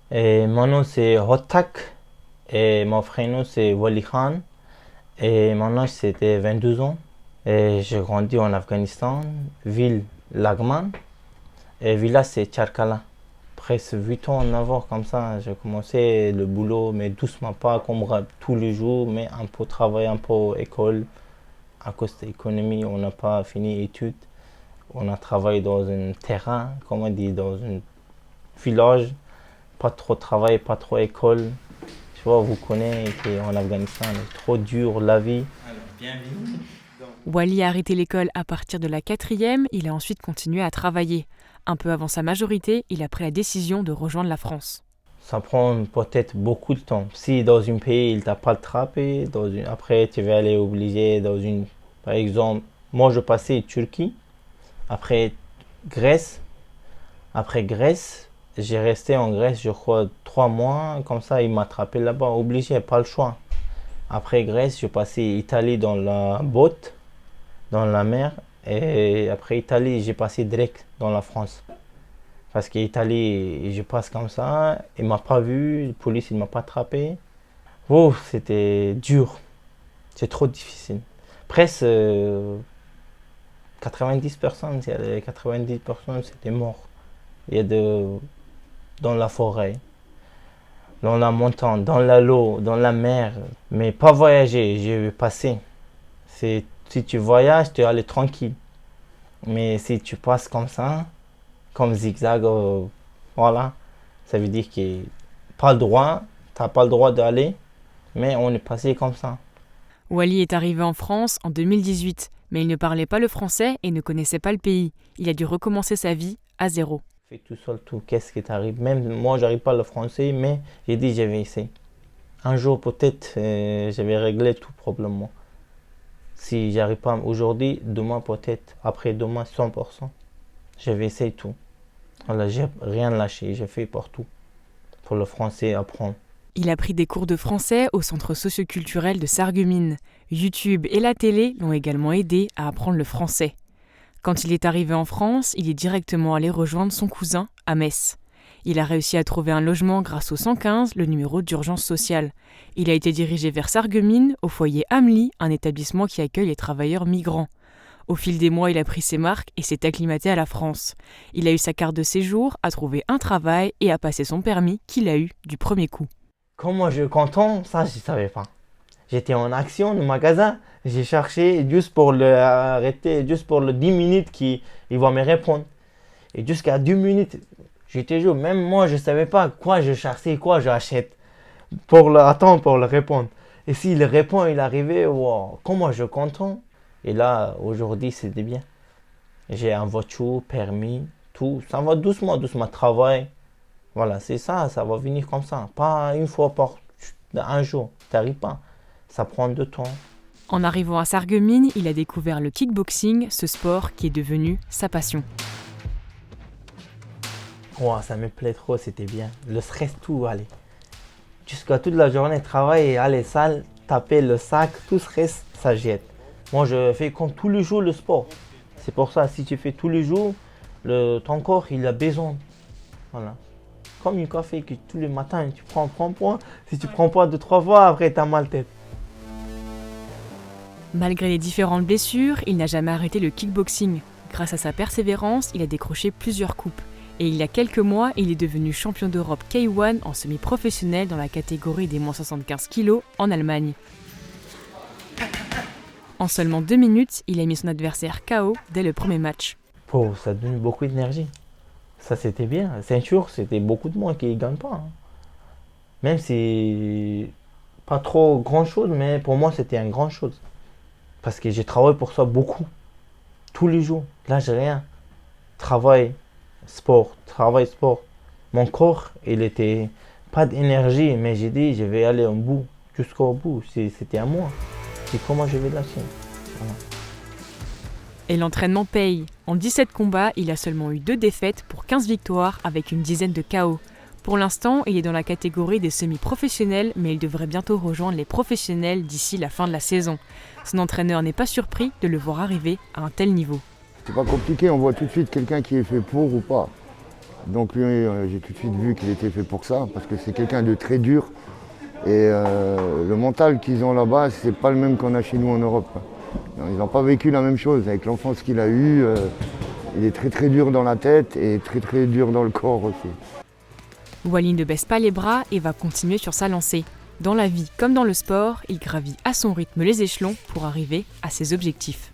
Et mon nom c'est Hotak et mon prénom c'est Wali Khan et mon âge c'était 22 ans. Et j'ai grandi en Afghanistan, ville Lagman et village c'est Tcharkala. Presque 8 ans, 9 ans comme ça, j'ai commencé le boulot, mais doucement, pas comme tous les jours, mais un peu travail, un peu école. À cause de l'économie, on n'a pas fini études. On a travaillé dans un terrain, comme on dit, dans un village. Pas trop travail, pas trop école. Tu vois, vous connaissez qu'en Afghanistan, c'est trop dur la vie. Alors, bienvenue. Wally a arrêté l'école à partir de la 4e, il a ensuite continué à travailler. Un peu avant sa majorité, il a pris la décision de rejoindre la France. Ça prend peut-être beaucoup de temps. Si dans un pays, il t'a pas attrapé, après tu vas aller obligé dans une... Par exemple, moi je passais Turquie, après Grèce, après Grèce, j'ai resté en Grèce, je crois, 3 mois, comme ça il m'a attrapé là-bas, obligé, pas le choix. Après Grèce, je passais Italie dans la botte, dans la mer, et après Italie, j'ai passé direct dans la France. Parce qu'Italie, je passe comme ça, il m'a pas vu, la police il m'a pas attrapé. Oh, c'était dur, c'est trop difficile. Presque 90%, 90% c'était mort. Il y a dans la forêt, dans la montagne, dans l'eau, dans la mer. Mais pas voyager, j'ai passé. Si tu voyages, tu es allé tranquille. Mais si tu passes comme ça, comme zigzag, voilà, ça veut dire que pas le droit, t'as pas le droit d'aller, mais on est passé comme ça. Wally est arrivé en France en 2018, mais il ne parlait pas le français et ne connaissait pas le pays. Il a dû recommencer sa vie à zéro. Fais tout seul tout, qu'est-ce qui t'arrive? Même moi, j'arrive pas le français, mais j'ai dit je vais essayer. Un jour peut-être, je vais régler tout problème moi. Si j'arrive pas aujourd'hui, demain peut-être, après demain 100%, je vais essayer tout. Voilà, j'ai rien lâché, j'ai fait partout pour le français apprendre. Il a pris des cours de français au centre socioculturel de Sarreguemines. YouTube et la télé l'ont également aidé à apprendre le français. Quand il est arrivé en France, il est directement allé rejoindre son cousin à Metz. Il a réussi à trouver un logement grâce au 115, le numéro d'urgence sociale. Il a été dirigé vers Sarreguemines, au foyer Amely, un établissement qui accueille les travailleurs migrants. Au fil des mois, il a pris ses marques et s'est acclimaté à la France. Il a eu sa carte de séjour, a trouvé un travail et a passé son permis qu'il a eu du premier coup. Comment je suis content, ça je ne savais pas. J'étais en action au magasin, j'ai cherché juste pour le arrêter, juste pour le 10 minutes qu'il va me répondre. Et jusqu'à 10 minutes, j'étais joué, même moi je ne savais pas quoi je cherchais, quoi j'achète pour le attendre, pour le répondre. Et s'il répond, il est arrivé, wow, comment je suis content. Et là, aujourd'hui, c'était bien. J'ai un voiture, permis, tout. Ça va doucement, doucement, travail. Voilà, c'est ça, ça va venir comme ça. Pas une fois par un jour, t'arrives pas. Ça prend du temps. En arrivant à Sarreguemines, il a découvert le kickboxing, ce sport qui est devenu sa passion. Wow, ça me plaît trop, c'était bien. Le stress, tout, allez. Jusqu'à toute la journée, travailler et aller salle, taper le sac, tout stress, ça jette. Moi, je fais comme tous les jours le sport. C'est pour ça, si tu fais tous les jours, ton corps, il a besoin. Voilà. Comme un café que tous les matins, tu prends point. Si tu prends pas 2, 3 fois, après, t'as mal tête. Malgré les différentes blessures, il n'a jamais arrêté le kickboxing. Grâce à sa persévérance, il a décroché plusieurs coupes. Et il y a quelques mois, il est devenu champion d'Europe K1 en semi-professionnel dans la catégorie des moins 75 kg en Allemagne. En seulement 2 minutes, il a mis son adversaire KO dès le premier match. Oh, ça donne beaucoup d'énergie. Ça, c'était bien. Ceinture, c'était beaucoup de monde qui ne gagne pas. Hein. Même si pas trop grand chose, mais pour moi, c'était une grande chose. Parce que j'ai travaillé pour ça beaucoup. Tous les jours. Là, j'ai rien. Travail, sport, travail, sport. Mon corps, il était pas d'énergie, mais j'ai dit, je vais aller au bout, jusqu'au bout. C'était à moi. Et comment je vais lâcher. Voilà. Et l'entraînement paye. En 17 combats, il a seulement eu 2 défaites pour 15 victoires avec une dizaine de KO. Pour l'instant, il est dans la catégorie des semi-professionnels, mais il devrait bientôt rejoindre les professionnels d'ici la fin de la saison. Son entraîneur n'est pas surpris de le voir arriver à un tel niveau. C'est pas compliqué, on voit tout de suite quelqu'un qui est fait pour ou pas. Donc lui, j'ai tout de suite vu qu'il était fait pour ça, parce que c'est quelqu'un de très dur. Et le mental qu'ils ont là-bas, c'est pas le même qu'on a chez nous en Europe. Ils n'ont pas vécu la même chose. Avec l'enfance qu'il a eue, il est très très dur dans la tête et très très dur dans le corps aussi. Walid ne baisse pas les bras et va continuer sur sa lancée. Dans la vie comme dans le sport, il gravit à son rythme les échelons pour arriver à ses objectifs.